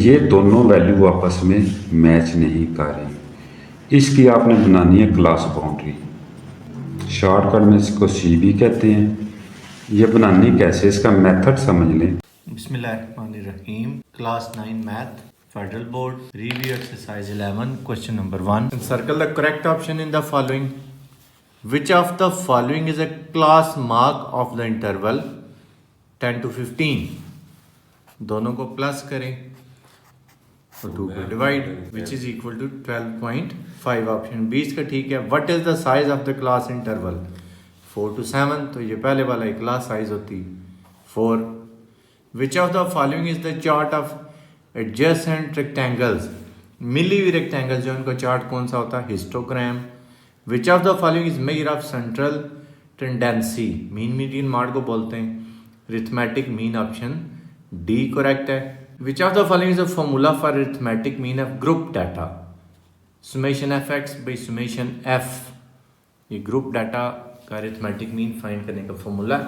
ये दोनों वैल्यू आपस में मैच नहीं कर रही। इसकी आपने बनानी है क्लास बाउंड्री। शॉर्टकट में इसको सी भी कहते हैं। ये बनानी कैसे, इसका मेथड समझ लें। Bismillahirrahmanirrahim. Class 9 Math, Federal Board, Review Exercise 11, question number 1. Circle the correct option in the following. Which of the following is a class mark of the interval 10 to 15? दोनों को प्लस करें और 2 को divide, which is equal to 12.5. Option 20 का ठीक है. What is the size of the class interval? 4 to 7. तो ये पहले वाला एक क्लास साइज होती 4. Which of the following is the chart of adjacent rectangles? मिली हुई रेक्टेंगल जो उनका चार्ट कौन सा होता है? Histogram. Which of the following is measure of central tendency? Mean median mod को बोलते हैं. Arithmetic mean option D correct है. Which of the following is a formula for arithmetic mean of group data? Summation fx by summation f. ये group data का arithmetic mean find करने का formula.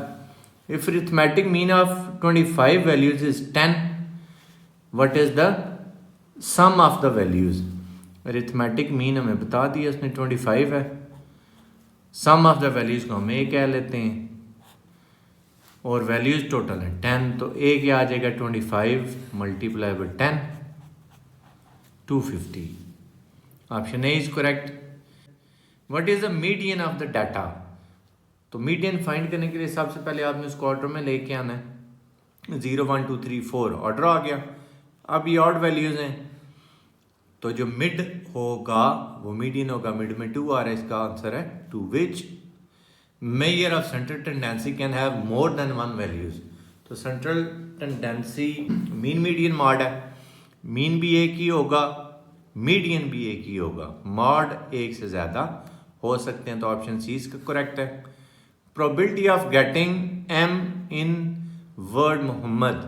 If arithmetic mean of 25 values is 10, what is the sum of the values? Arithmetic mean हमें बता दिया उसने 25 है. Sum of the values को हम A कह लेते हैं और values total है 10, तो A क्या आ जाएगा 25 multiply by 10 250. Option A is correct. What is the median of the data? तो मीडियन फाइंड करने के लिए सबसे पहले आपने उसको ऑर्डर में लेके आना है. 0 1 2 3 4 ऑर्डर आ गया. अब ये ऑड वैल्यूज हैं तो जो मिड होगा वो मीडियन होगा. मिड में 2 आ रहा है, इसका आंसर है 2. Which measure of central tendency can have more than 1 values? तो central tendency mean median mode है. मीन भी एक ही होगा, मीडियन भी एक ही होगा. मॉड एक से ज्यादा हो सकते हैं, तो ऑप्शन सी इसका करेक्ट है. Probability of getting M in word Mohammad,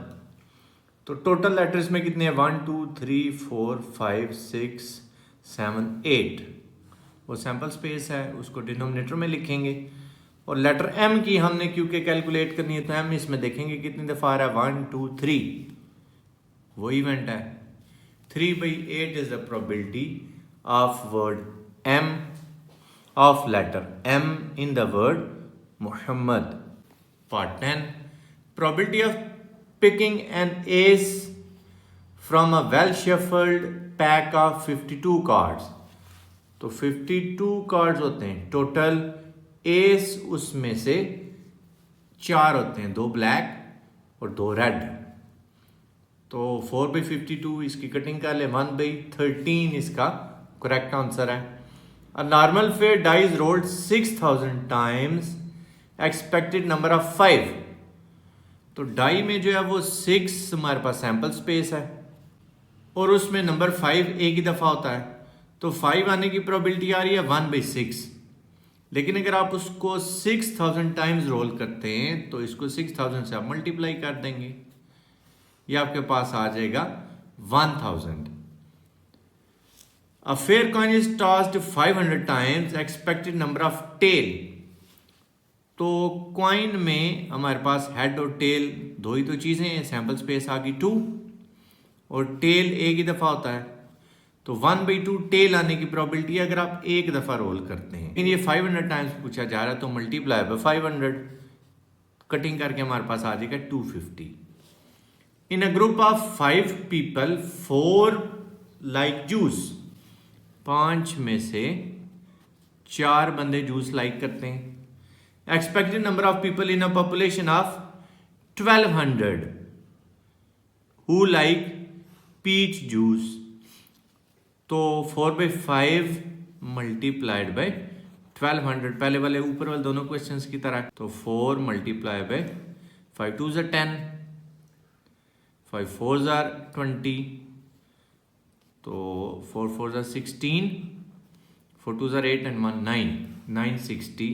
तो टोटल लेटर्स में कितने हैं? 1 2 3 4 5 6 7 8. वो सैम्पल स्पेस है, उसको डिनोमिनेटर में लिखेंगे. और लेटर M की हमने क्योंकि कैलकुलेट करनी है तो M इसमें देखेंगे कितनी दफ़ा आ रहा है. 1 2 3 वो इवेंट है. 3/8 is the probability of word M, of letter M in the word Muhammad. Part 10. Probability of picking an ace from a well shuffled pack of 52 cards. तो 52 cards होते हैं टोटल. एस उसमें से 4 होते हैं, 2 ब्लैक और 2 red. तो 4/52 इसकी कटिंग कर ले. 1/13 इसका करेक्ट आंसर है. A normal fair die is rolled 6000 times. Expected number of 5. तो डाई में जो है वो 6 हमारे पास सैंपल स्पेस है और उसमें नंबर 5 एक ही दफ़ा होता है. तो 5 आने की प्रोबेबिलिटी आ रही है 1/6. लेकिन अगर आप उसको 6000 टाइम्स रोल करते हैं तो इसको 6000 से आप मल्टीप्लाई कर देंगे, ये आपके पास आ जाएगा 1000. A fair coin is tossed 500 times. Expected number of tail, तो क्वाइन में हमारे पास हेड और टेल दो ही तो चीज़ें हैं. सैंपल स्पेस आ गई 2 और टेल एक ही दफ़ा होता है. तो 1/2 टेल आने की प्रोबेबिलिटी अगर आप एक दफ़ा रोल करते हैं. लेकिन ये 500 टाइम्स पूछा जा रहा है तो मल्टीप्लाई बाय 500 कटिंग करके हमारे पास आ जाएगा 250. In a group of 5 people 4 like juice. 5 में से 4 बंदे जूस लाइक करते हैं. Expected number of people in a population of 1200 who like peach juice. तो 4/5 multiplied by 1200. पहले वाले ऊपर वाले दोनों क्वेश्चंस की तरह. तो 4 multiplied by 5 2s are 10, 5 4s are 20, तो 4 4s are 16, 4 2s are 8 and 1 9, 960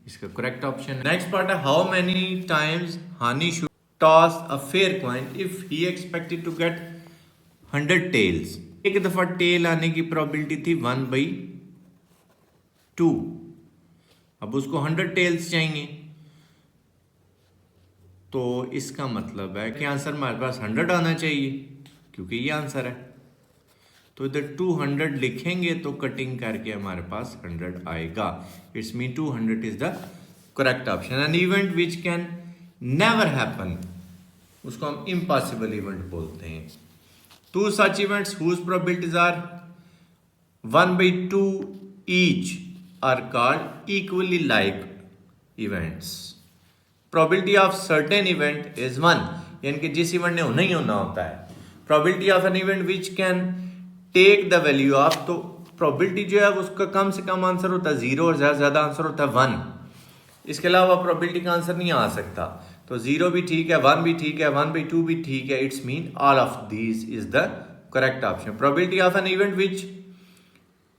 इसका करेक्ट ऑप्शन. नेक्स्ट पार्ट है how many times Hani should toss a fair coin if he expected to get 100 tails. एक दफा टेल आने की प्रोबेबिलिटी थी 1/2. अब उसको 100 टेल्स चाहिए तो इसका मतलब है कि आंसर हमारे पास 100 आना चाहिए क्योंकि ये आंसर है। तो इधर 200 लिखेंगे तो कटिंग करके हमारे पास 100 आएगा। It's mean 200 is the correct option. N event which can never happen, उसको हम इम्पॉसिबल इवेंट बोलते हैं। 2 such events whose probabilities are 1/2 each are called equally like events. Probability of certain event is 1, यानी कि जिस इवेंट ने होना ही होना होता है। Probability of an event which can take the value of, तो probability जो है उसका कम से कम आंसर होता है 0 और ज़्यादा से ज़्यादा आंसर होता है 1। इसके अलावा probability का आंसर नहीं आ सकता। तो 0 भी ठीक है, 1 भी ठीक है, 1/2 भी ठीक है। It's mean all of these is the correct option. Probability of an event which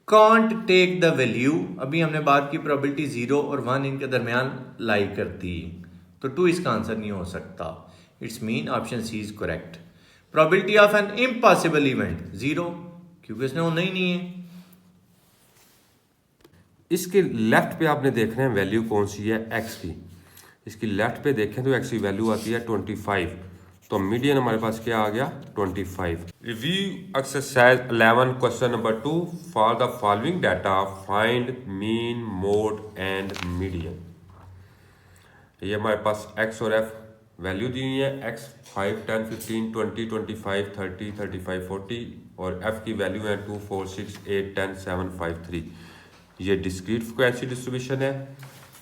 can't take the value, अभी हमने बात की प्रोबेबिलिटी 0 और 1 इनके दरमियान लाई करती है, तो 2 इसका आंसर नहीं हो सकता। It's mean option C is correct. Probability of an impossible event 0, क्योंकि इसने होना ही नहीं है। इसके लेफ्ट पे आपने देखना है वैल्यू कौन सी है एक्स की। इसकी लेफ्ट पे देखें तो एक्स की वैल्यू आती है 25, तो मीडियन हमारे पास क्या आ गया 25। Review exercise 11 question number 2 for the following data find mean mode and median. ये हमारे पास एक्स और एफ वैल्यू दी हुई है। एक्स 5, 10, 15, 20, 25, 30, 35, 40 और एफ की वैल्यू है 2, 4, 6, 8, 10, 7, 5, 3। ये डिस्क्रीट फ्रीक्वेंसी डिस्ट्रीब्यूशन है।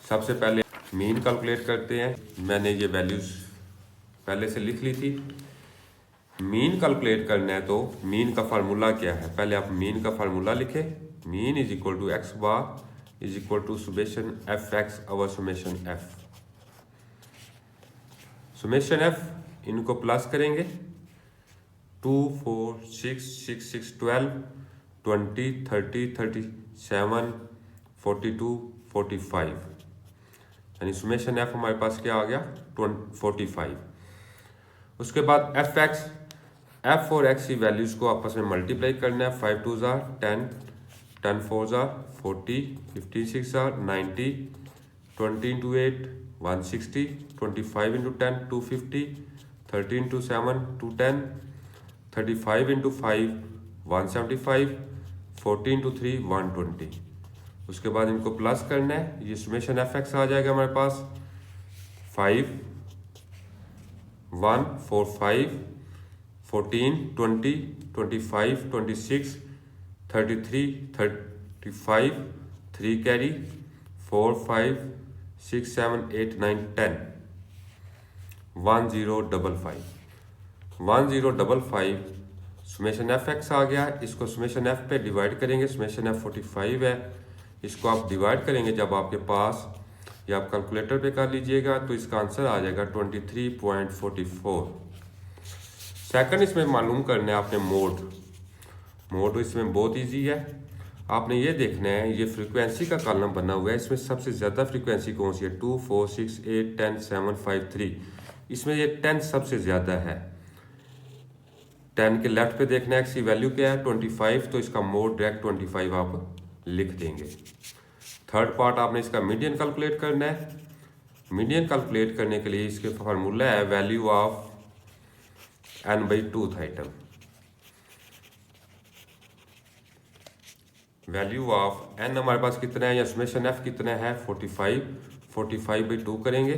सबसे पहले मीन कैलकुलेट करते हैं। मैंने ये वैल्यूज पहले से लिख ली थी। मीन कैलकुलेट करना है तो मीन का फार्मूला क्या है, पहले आप मीन का फार्मूला लिखें। Mean is equal to X bar is equal to summation F X over summation F. Summation F इनको प्लस करेंगे 2, 4, 6, 6, 6, 12, 20, 30, 37, 42, 45, यानी सुमेशन एफ हमारे पास क्या आ गया 45। उसके बाद एफ एक्स, एफ और एक्स की वैल्यूज को आपस में मल्टीप्लाई करना है। 5 2 jar 10, 10 4 jar 40, 15 6 jar 90, 20 into 8 160, 25 into 10 250, 30 into 7 210, 35 into 5 175, 40 into 3 120। उसके बाद इनको प्लस करना है। ये सुमेशन एफ एक्स आ जाएगा हमारे पास 5 1 4 5 14 20 25 26 33 35 3 कैरी 4 5 6 7 8 9 10 1055 1055 सुमेशन एफ एक्स आ गया। इसको सुमेशन एफ पे डिवाइड करेंगे। सुमेशन एफ 45 है, इसको आप डिवाइड करेंगे जब आपके पास, या आप कैलकुलेटर पे कर लीजिएगा, तो इसका आंसर आ जाएगा 23.44। सेकंड इसमें मालूम करना है आपने मोड इसमें बहुत इजी है। आपने ये देखना है, ये फ्रीक्वेंसी का कॉलम बना हुआ है, इसमें सबसे ज़्यादा फ्रीक्वेंसी कौन सी है 2 4 6 8 10 7 5 3। इसमें ये 10 सबसे ज़्यादा है। 10 के लेफ्ट पे देखना है एक्स की वैल्यू क्या है 25, तो इसका मोड डायरेक्ट 25 आप लिख देंगे। थर्ड पार्ट आपने इसका मीडियन कैलकुलेट करना है। मीडियन कैलकुलेट करने के लिए इसके फार्मूला है value of n/2th item. Value of n हमारे पास कितना है, या समेशन f कितना है 45, 45/2 करेंगे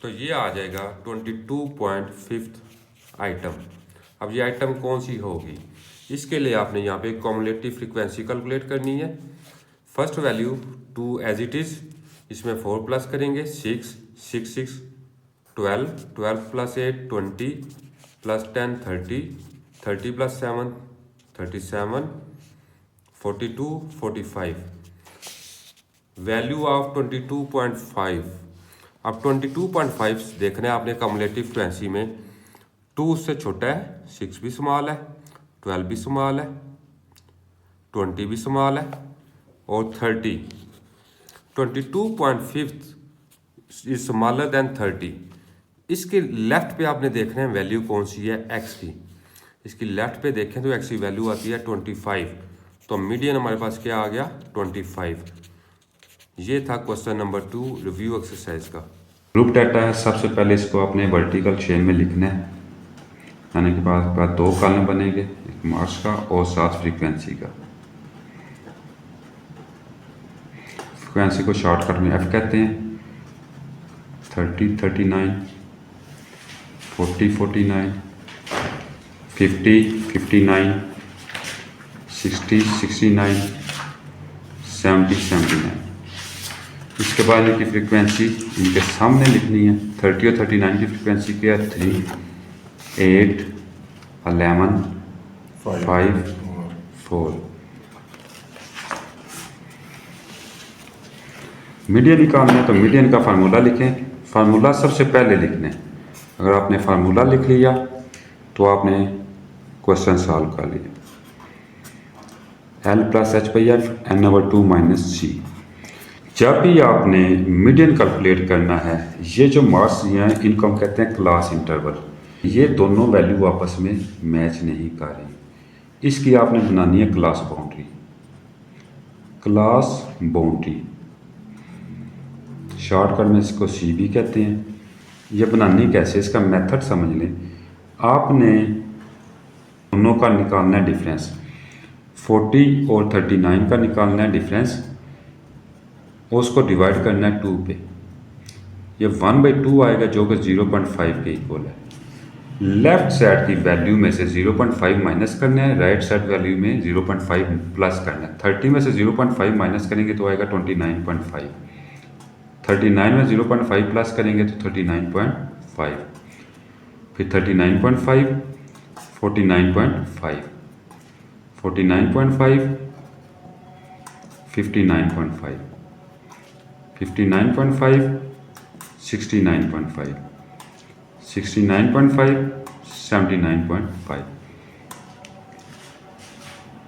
तो ये आ जाएगा 22.5th आइटम। अब ये आइटम कौन सी होगी, इसके लिए आपने यहाँ पे कॉमुलेटिव फ्रीक्वेंसी कैलकुलेट करनी है। First value 2 as it is, इसमें 4 प्लस करेंगे 6 6 6 12 12 plus 8 20 plus 10 30 30 plus 7 37 42 45। Value of 22.5। अब 22.5 देखना है आपने कम्युलेटिव फ्रीक्वेंसी में। 2 उससे छोटा है, 6 भी स्मॉल है, 12 भी स्मॉल है, 20 भी स्मॉल है और 30। 22.5 इज स्मॉलर देन 30। इसके लेफ्ट पे आपने देखना है वैल्यू कौन सी है एक्स की। इसकी लेफ्ट पे देखें तो एक्स की वैल्यू आती है 25, तो मीडियन हमारे पास क्या आ गया 25। ये था क्वेश्चन नंबर 2 रिव्यू एक्सरसाइज का। ग्रुप डाटा है, सबसे पहले इसको अपने वर्टिकल चेन में लिखना है, यानी कि पास 2 कॉलम बनेंगे, एक मार्क्स का और 7 फ्रीक्वेंसी का। फ्रीक्वेंसी को शॉर्टकट में एफ कहते हैं। 30 39, 40 49, 50 59, 60 69, 70 79। इसके बाद इनकी फ्रीक्वेंसी इनके सामने लिखनी है। 30 और 39 की फ्रीक्वेंसी क्या है? 3 8 11 5 4। मीडियन निकालना है तो मीडियन का फार्मूला लिखें। फार्मूला सबसे पहले लिखना है। अगर आपने फार्मूला लिख लिया तो आपने क्वेश्चन सॉल्व कर लिया। L plus H by F n/2 minus C. जब भी आपने मीडियन कैलकुलेट करना है, ये जो मार्क्स दिए हैं इनको हम कहते हैं क्लास इंटरवल। ये दोनों वैल्यू आपस में मैच नहीं कर रही, इसकी आपने बनानी है class boundary. Class boundary shortcut में इसको सी भी कहते हैं। ये बनानी कैसे, इसका मेथड समझ लें। आपने दोनों का निकालना है डिफरेंस। 40 और 39 का निकालना है डिफरेंस, और उसको डिवाइड करना है 2 पे। ये 1/2 आएगा जो कि 0.5 के इक्वल है। लेफ्ट साइड की वैल्यू में से 0.5 माइनस करना है, राइट साइड वैल्यू में 0.5 प्लस करना है। 30 में से 0.5 माइनस करेंगे तो आएगा 29.5। 39 में 0.5 प्लस करेंगे तो 39.5, फिर 39.5, 49.5, 49.5, 59.5, 59.5, 69.5, 69.5, 79.5।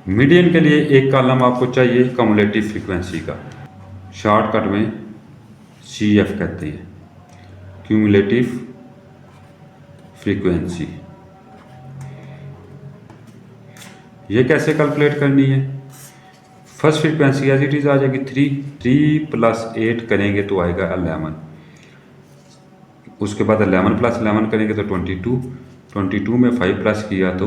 मीडियन के लिए एक कॉलम आपको चाहिए कम्युलेटिव फ्रीक्वेंसी का। शॉर्टकट में CF कहते हैं, क्यूमुलेटिव फ्रीक्वेंसी। ये कैसे कैलकुलेट करनी है? First frequency as it is आ जाएगी 3 प्लस 8 करेंगे तो आएगा 11। उसके बाद 11 प्लस 11 करेंगे तो 22, 22 में 5 प्लस किया तो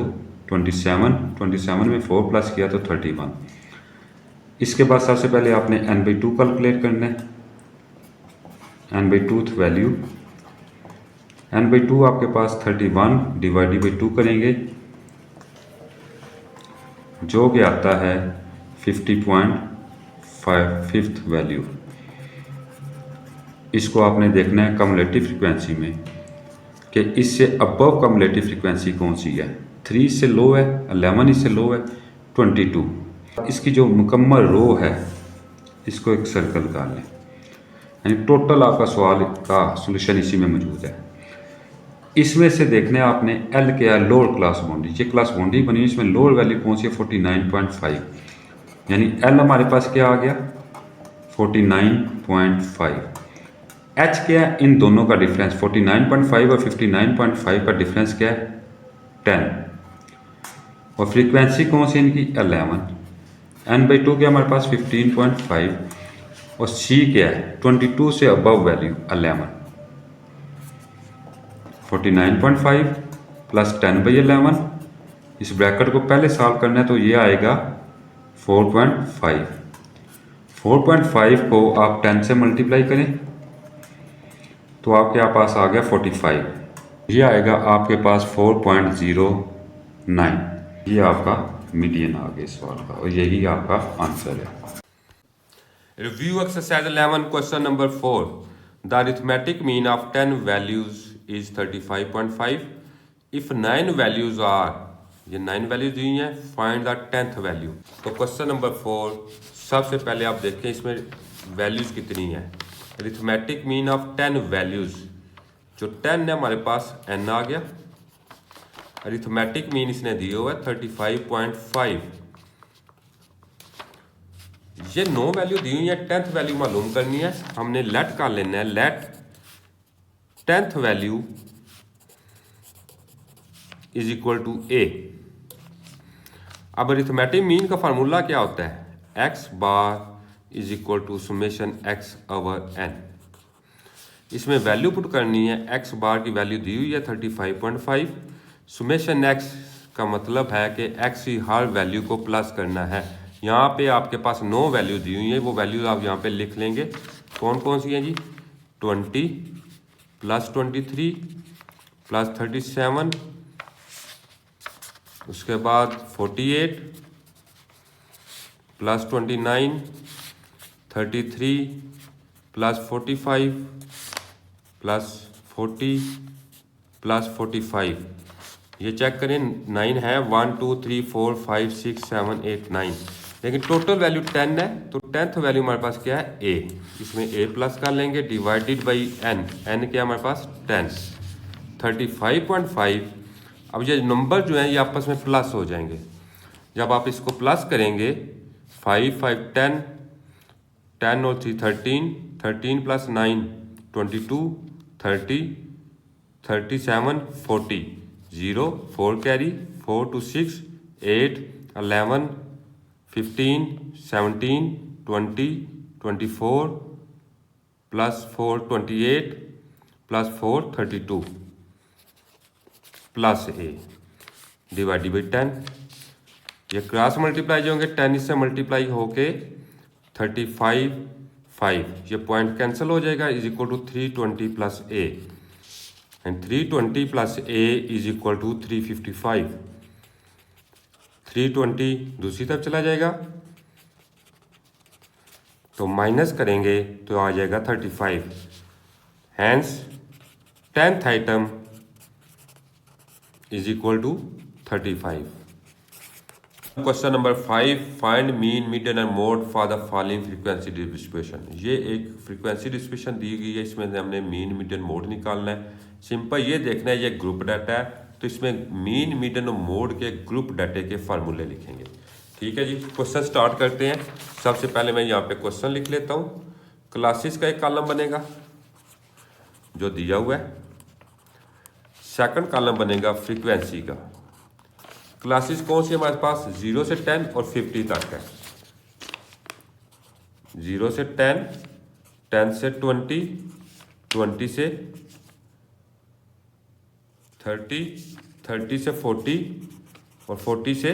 27, 27 में 4 प्लस किया तो 31। इसके बाद सबसे पहले आपने n/2 कैलकुलेट करना है। n/2 वैल्यू, n/2 आपके पास 31 डिवाइडेड बाई 2 करेंगे जो कि आता है 50.5 वैल्यू। इसको आपने देखना है कम्युलेटिव फ्रीक्वेंसी में कि इससे अबव कम्युलेटिव फ्रीक्वेंसी कौन सी है। 3 इससे लो है, 11 इससे लो है, 22। इसकी जो मुकम्मल रो है इसको एक सर्कल कर लें, यानी टोटल आपका सवाल का सॉल्यूशन इसी में मौजूद है। इसमें से देखने आपने L क्या है, लोअर क्लास बाउंड्री। ये क्लास बाउंड्री बनी, इसमें लोअर वैल्यू कौन सी है? 49.5, यानी L हमारे पास क्या आ गया? 49.5। H क्या है? इन दोनों का डिफरेंस 49.5 और 59.5 का डिफरेंस क्या है? 10। और फ्रीक्वेंसी कौन सी इनकी? 11। n/2 क्या हमारे पास? 15.5। और C क्या है? 22 से अबव वैल्यू 11। 49.5 प्लस 10/11। इस ब्रैकेट को पहले सॉल्व करना है तो ये आएगा 4.5। 4.5 को आप 10 से मल्टीप्लाई करें तो आपके पास आ गया 45। ये आएगा आपके पास 4.09। ये आपका मीडियन आ गया सवाल का, और यही आपका आंसर है। Review exercise 11 question number 4. The arithmetic mean of 10 values is 35.5. If 9 values are, ये 9 वैल्यूज दी हैं, फाइंड द 10th वैल्यू। तो क्वेश्चन नंबर 4 सबसे पहले आप देखें इसमें वैल्यूज कितनी है। अरिथमेटिक मीन ऑफ 10 वैल्यूज, जो 10 है हमारे पास n आ गया। अरिथमेटिक मीन इसने दिए हुआ है 35.5। ये 9 वैल्यू दी हुई है, 10th वैल्यू मालूम करनी है। हमने लेट कर लेना है, let 10th value is equal to a। अब अरिथमेटिक मीन का फार्मूला क्या होता है? x bar is equal to summation x over n। इसमें वैल्यू पुट करनी है। एक्स बार की वैल्यू दी हुई है 35.5। सुमेशन एक्स का मतलब है कि एक्स की हर वैल्यू को प्लस करना है। यहाँ पे आपके पास 9 वैल्यू दी हुई है, वो वैल्यू आप यहाँ पे लिख लेंगे। कौन कौन सी हैं जी? 20 प्लस 23 प्लस 37, उसके बाद 48 प्लस 29, 33 प्लस 45 प्लस 40 प्लस 45। ये चेक करें, 9 है, 1 2 3 4 5 6 7 8 9, लेकिन टोटल वैल्यू 10 है। तो 10th वैल्यू हमारे पास क्या है? ए। इसमें ए प्लस कर लेंगे, डिवाइडेड बाई एन। एन क्या है हमारे पास? 10। 35.5। अब ये नंबर जो हैं ये आपस में प्लस हो जाएंगे। जब आप इसको प्लस करेंगे, 5 5 10, 10 और 3 13, 13 plus 9 22, 30, 37, 40, 0 4 carry, 4 to 6 8 11 15 17 20 24 plus 4 28 plus 4 32 plus A divided by 10। ये क्रॉस मल्टीप्लाई जो होंगे 10 इससे मल्टीप्लाई होके 35 5, ये पॉइंट कैंसिल हो जाएगा, is equal to 320 plus A, and 320 plus A is equal to 355। 320 दूसरी तरफ चला जाएगा तो माइनस करेंगे तो आ जाएगा 35। Hence 10th item is equal to 35। Question number 5, find mean median and mode for the following frequency distribution. ये एक फ्रीक्वेंसी डिस्ट्रीब्यूशन दी गई है, इसमें हमने मीन मीडियन मोड निकालना है। सिंपल ये देखना है, ये ग्रुप डाटा है, तो इसमें मीन मीडियन और मोड के ग्रुप डाटे के फार्मूले लिखेंगे। ठीक है जी, क्वेश्चन स्टार्ट करते हैं। सबसे पहले मैं यहाँ पे क्वेश्चन लिख लेता हूँ। क्लासेस का एक कॉलम बनेगा जो दिया हुआ है, सेकंड कॉलम बनेगा फ्रीक्वेंसी का। क्लासेस कौन सी हमारे पास? 0 से 10 और 50 तक है। 0 से 10, 10 से 20, 20 से 30, 30 से 40 और 40 से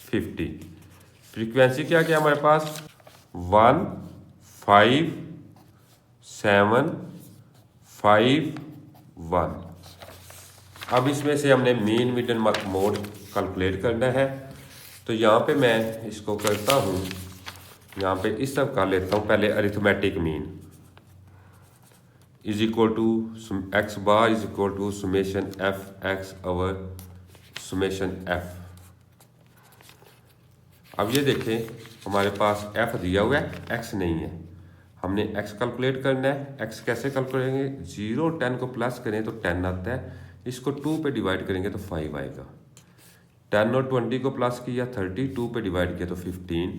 50। फ्रीक्वेंसी क्या क्या हमारे पास? 1 5 7 5 1। अब इसमें से हमने मीन मीडियन मोड कैलकुलेट करना है, तो यहाँ पे मैं इसको करता हूँ, यहाँ पे इस सब कर लेता हूँ पहले। Arithmetic mean is equal to X bar is equal to summation F X over summation F. अब ये देखें, हमारे पास एफ दिया हुआ है, एक्स नहीं है। हमने एक्स कैलकुलेट करना है। एक्स कैसे कैलकुलेट करेंगे? 0 10 को प्लस करें तो 10 आता है, इसको 2 पे डिवाइड करेंगे तो 5 आएगा। 10 और 20 को प्लस किया 30, 2 पे डिवाइड किया तो 15,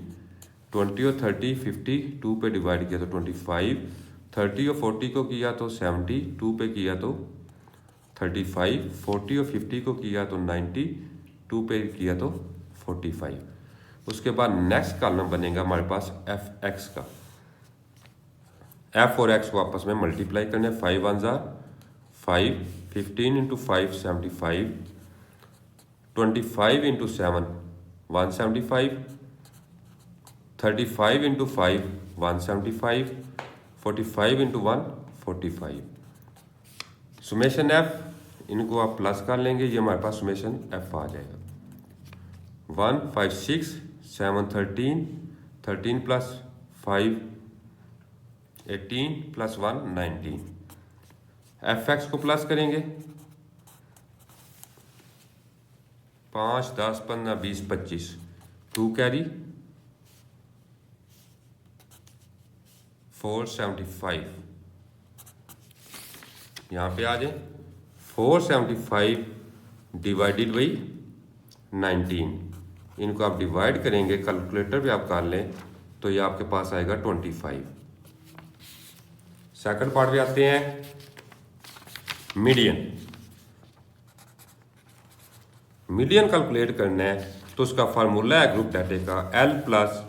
20 और 30 50, 2 पे डिवाइड किया तो 25, 30 और 40 को किया तो 70, 2 पे किया तो 35, 40 और 50 को किया तो 90, 2 पे किया तो 45। उसके बाद नेक्स्ट कॉलम बनेगा हमारे पास एफ एक्स का। एफ और एक्स को आपस में मल्टीप्लाई करने, 5 1 5, 15 into 5 75, 25 into 7 175, 35 into 5 175, 45 into 1 45। Summation F, इनको आप प्लस कर लेंगे, ये हमारे पास सुमेशन एफ आ जाएगा। 1 5 6 7 13, 13 प्लस 5 18 प्लस 1 19। एफ एक्स को प्लस करेंगे, 5 10 15 20 25, 2 कैरी 475। यहाँ पे आ जाए, 475 डिवाइडेड बाई 19। इनको आप डिवाइड करेंगे, कैलकुलेटर पे आप कर लें तो ये आपके पास आएगा 25। सेकंड पार्ट पे आते हैं, मीडियन। मीडियन कैलकुलेट करना है तो उसका फार्मूला है ग्रुप डाटे का, L plus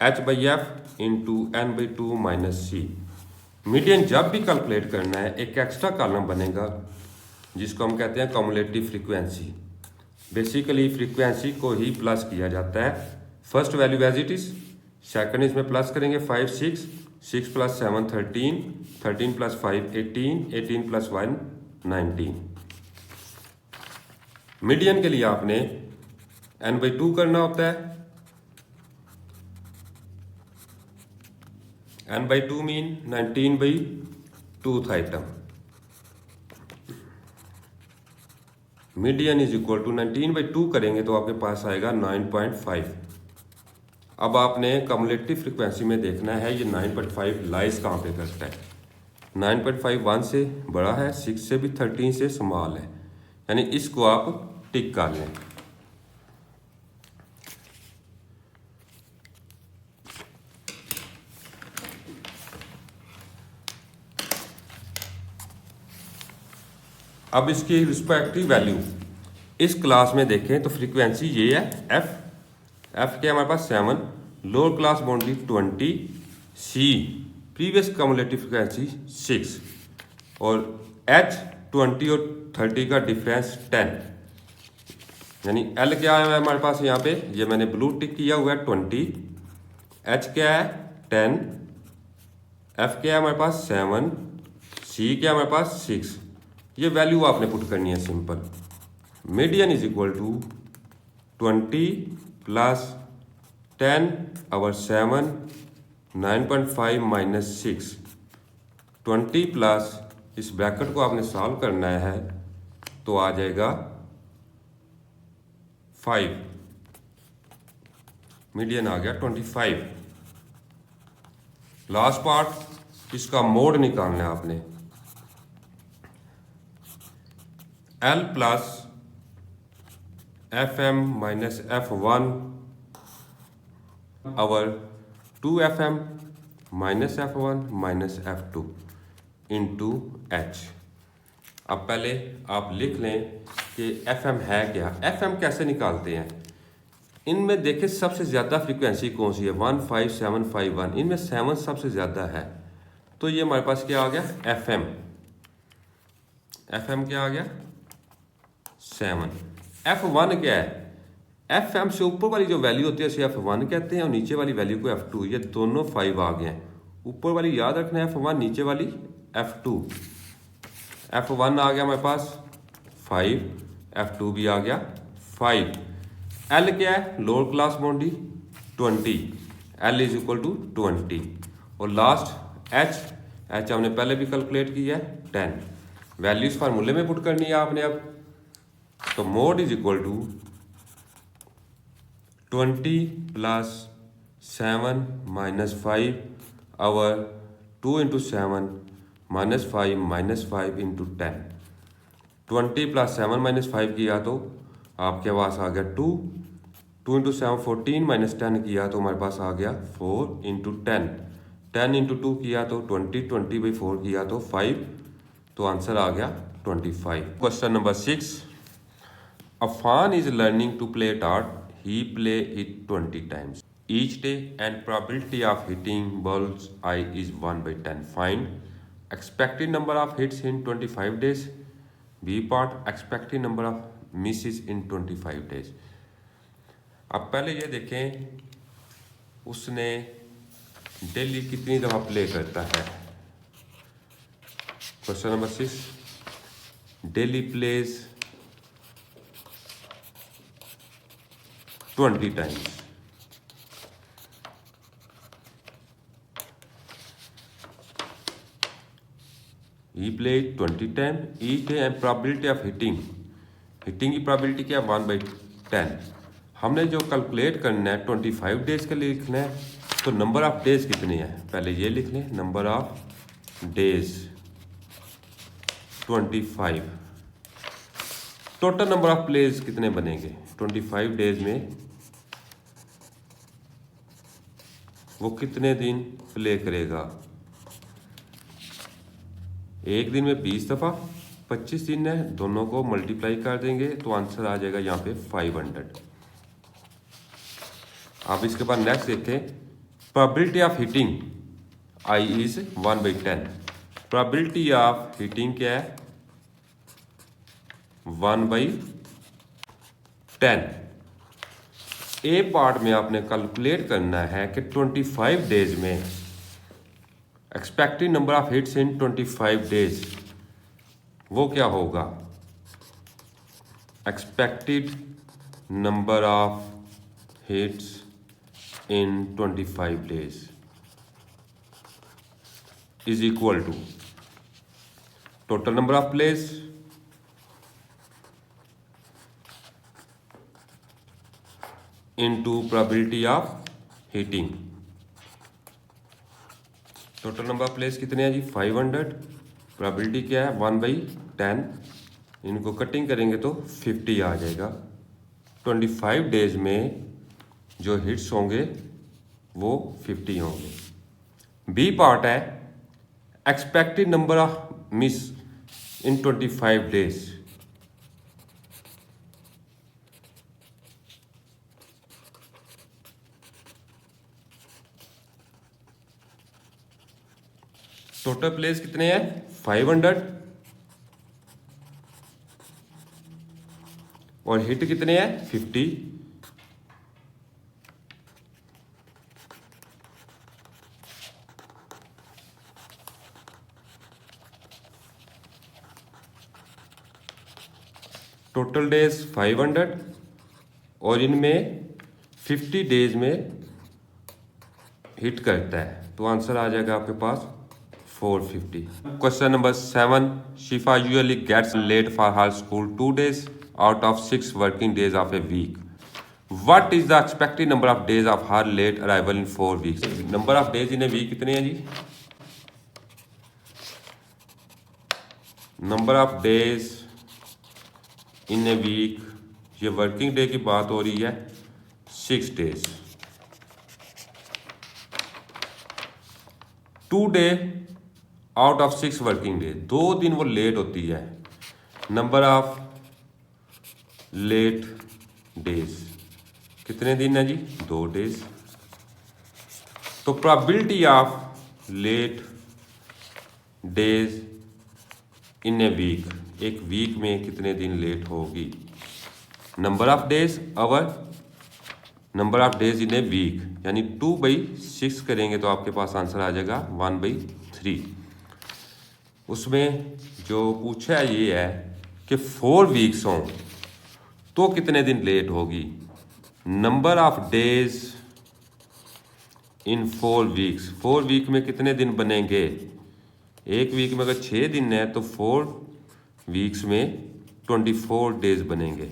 H by F into N by 2 minus C. Median जब भी कैलकुलेट करना है एक एक्स्ट्रा कॉलम बनेगा जिसको हम कहते हैं कम्युलेटिव फ्रीक्वेंसी। बेसिकली फ्रीक्वेंसी को ही प्लस किया जाता है। First value as it is, second इसमें प्लस करेंगे 5 6, 6 प्लस 7 13, 13 प्लस 5 18, 18 प्लस 1 19। मीडियन के लिए आपने n/2 करना होता है। n/2 mean 19/2th item. Median is equal to 19/2 करेंगे तो आपके पास आएगा 9.5। अब आपने कम्युलेटिव फ्रीक्वेंसी में देखना है ये 9.5 लाइज कहाँ पे करता है। 9.5 1 से बड़ा है, 6 से भी, 13 से स्मॉल है, यानी इसको आप टिक कर लें। अब इसकी रिस्पेक्टिव वैल्यू इस क्लास में देखें तो फ्रीक्वेंसी ये है एफ के हमारे पास 7, लोअर क्लास बाउंड्री 20, सी प्रीवियस कम्युलेटिव फ्रीक्वेंसी 6 और एच 20 और 30 का डिफरेंस 10, यानी एल क्या है हमारे पास यहाँ पे, ये मैंने ब्लू टिक किया हुआ है 20, एच क्या है 10, एफ क्या है हमारे पास 7, सी क्या है हमारे पास 6। ये वैल्यू आपने पुट करनी है simple. Median is equal to 20 plus 10 और 7 9.5 माइनस 6, 20 प्लस इस ब्रैकेट को आपने सॉल्व करना है तो आ जाएगा 5। मीडियन आ गया 25। लास्ट पार्ट इसका मोड निकालना है आपने। L plus FM minus F1 और 2FM minus F1 minus F2 into H। अब पहले आप लिख लें कि FM है क्या। FM कैसे निकालते हैं, इनमें देखें सबसे ज़्यादा फ्रीक्वेंसी कौन सी है, 15751, इनमें 7 सबसे ज़्यादा है, तो ये हमारे पास क्या आ गया FM। FM क्या आ गया 7। F1 क्या है, FM से ऊपर वाली जो वैल्यू होती है उसे F1 कहते हैं और नीचे वाली वैल्यू को F2। ये दोनों 5 आ गए हैं। ऊपर वाली याद रखना है F1, नीचे वाली F2। F1 आ गया हमारे पास 5, F2 भी आ गया 5। L क्या है, lower class boundary 20, L is equal to 20 और लास्ट H हमने पहले भी कैलकुलेट किया है 10। वैल्यू इस फार्मूले में पुट करनी है आपने। अब तो mode is equal to 20 plus 7 minus 5 और 2 into 7 minus 5 minus 5 into 10। 20 plus 7 minus 5 किया तो आपके पास आ गया 2, 2 इंटू 7 14 माइनस 10 किया तो हमारे पास आ गया 4 इंटू 10, 10 इंटू 2 किया तो 20, 20/4 किया तो 5, तो आंसर आ गया 25। Question number 6, a fan is learning to play dart. He play it 20 times each day and probability of hitting bull's eye is 1/10. Find expected number of hits in 25 days. B part, expected number of misses in 25 days. अब पहले ये देखें उसने daily कितनी दफ़ा play करता है। Question number 6, daily plays 20 times. He played 20 times each day and probability of hitting की probability क्या है 1/10। हमने जो कैलकुलेट करना है 25 डेज के लिए लिखना है, तो नंबर ऑफ डेज कितने हैं पहले ये लिख लें। Number of days 25, total number of plays कितने बनेंगे 25 डेज में, वो कितने दिन प्ले करेगा। एक दिन में 20 दफ़ा, 25 दिन है, दोनों को मल्टीप्लाई कर देंगे तो आंसर आ जाएगा यहाँ पे 500। आप इसके बाद नेक्स्ट देखें, probability of hitting I is 1/10। Probability of hitting क्या है 1/10। ए पार्ट में आपने कैलकुलेट करना है कि 25 डेज में expected number of hits in 25 days वो क्या होगा। Expected number of hits in 25 days is equal to total number of plays into probability of hitting. Total number of plays कितने हैं जी 500। प्रोबेबिलिटी क्या है 1/10। इनको कटिंग करेंगे तो 50 आ जाएगा। 25 डेज में जो हिट्स होंगे वो 50 होंगे। बी पार्ट है expected number of miss in 25 days. Total place कितने हैं 500 और हिट कितने हैं 50। टोटल डेज 500 और इनमें 50 डेज में हिट करता है तो आंसर आ जाएगा आपके पास 450। Question number 7। Shifa usually gets late for her school 2 days out of 6 working days of a week. What is the expected number of days of her late arrival in 4 weeks? Number of days in a week कितने हैं जी। Number of days in a week, ये working day की बात हो रही है 6 days। 2 day out of 6 working day, 2 दिन वो लेट होती है। नंबर ऑफ लेट डेज कितने दिन है जी 2 days। तो probability of late days in a week, एक वीक में कितने दिन लेट होगी। Number of days our number of days in a week यानी 2/6 करेंगे तो आपके पास आंसर आ जाएगा 1/3। उसमें जो पूछा है ये है कि 4 वीक्स हों तो कितने दिन लेट होगी। Number of days in 4 weeks, 4 week में कितने दिन बनेंगे। एक वीक में अगर 6 दिन है तो 4 वीक्स में 24 डेज बनेंगे।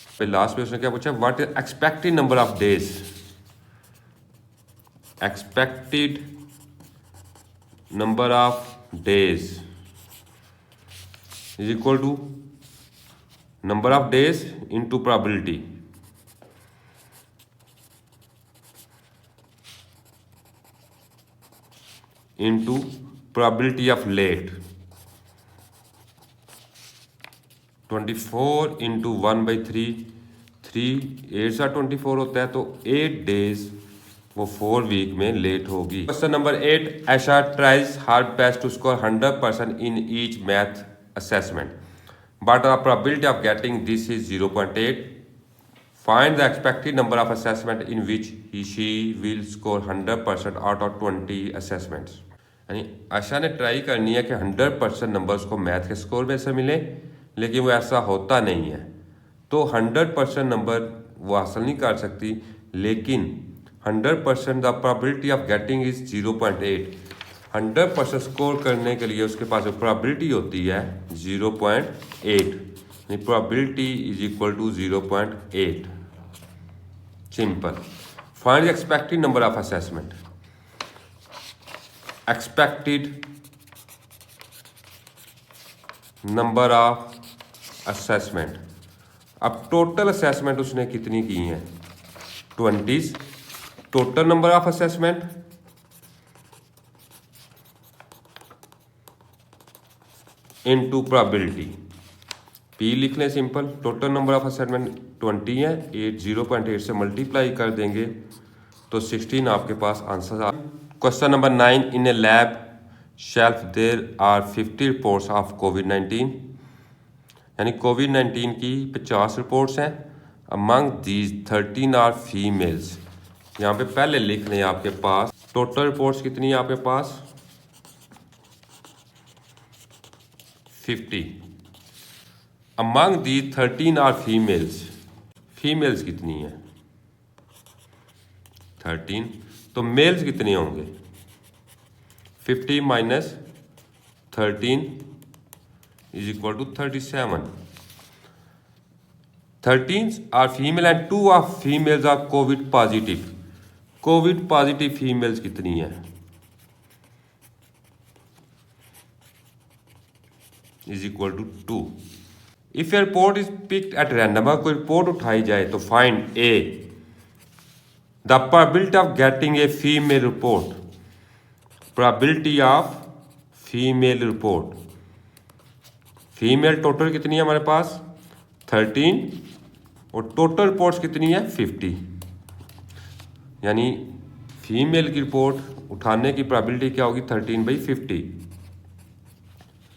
फिर लास्ट में उसने क्या पूछा what is expected number of days. Expected number of days is equal to number of days into probability. Into probability of late. 24 into 1/3, 3 8 24 होता है तो 8 डेज वो 4 वीक में लेट होगी। Question number 8। Aisha tries hard best to score 100% in each math assessment but the probability of getting this is 0.8। Find the expected number of assessment in which he she will score 100% out of 20 assessments. यानी आशा ने try करनी है कि 100% number उसको math के score में से मिले, लेकिन वो ऐसा होता नहीं है तो 100% नंबर वो हासिल नहीं कर सकती। लेकिन 100% the probability of getting is 0.8। 100% score करने के लिए उसके पास जो प्रोबेबिलिटी होती है 0.8, probability is equal to 0.8। Simple. Find the expected number of assessment. Expected number of assessment. अब टोटल असेसमेंट उसने कितनी की हैं 20। Total number of assessment into probability. P लिख लें simple. Total number of assessment 20 है, 0.8 से मल्टीप्लाई कर देंगे तो 16 आपके पास आंसर आ। Question number 9, in a lab shelf there are 50 reports of कोविड-19, यानी कोविड-19 की 50 रिपोर्ट्स हैं। Among these 13 are females. यहाँ पे पहले लिख लें आपके पास टोटल रिपोर्ट्स कितनी है आपके पास 50। Among these 13 are females, females कितनी है 13, तो मेल्स कितने होंगे 50 minus 13 is equal to 37। 13 are female and 2 are females are covid positive. Covid positive females कितनी है is equal to 2। If a report is picked at random, अगर कोई report उठाई जाए तो find a the probability of getting a female report. Probability of female report, female total कितनी है हमारे पास 13 और टोटल रिपोर्ट्स कितनी है 50, यानी फीमेल की रिपोर्ट उठाने की प्रोबेबिलिटी क्या होगी 13/50।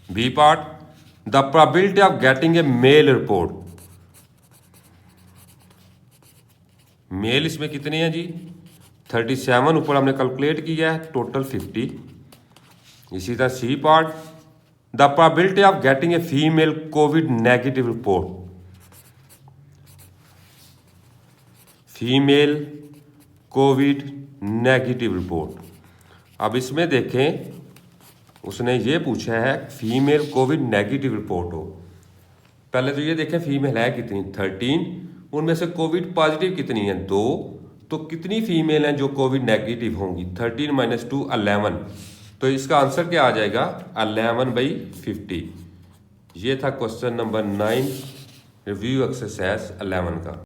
B part, the probability of getting a male report. Male इसमें कितने हैं जी 37, ऊपर हमने कैलकुलेट किया है टोटल 50। इसी तरह C part, the probability of getting a female covid negative report. Female covid negative report. अब इसमें देखें उसने ये पूछा है फीमेल कोविड नेगेटिव रिपोर्ट हो। पहले तो ये देखें फीमेल है कितनी 13, उनमें से कोविड पॉजिटिव कितनी है 2, तो कितनी फीमेल हैं जो कोविड नेगेटिव होंगी 13 माइनस 2 11। तो इसका आंसर क्या आ जाएगा 11/50। ये था क्वेश्चन नंबर 9 रिव्यू एक्सरसाइज 11 का।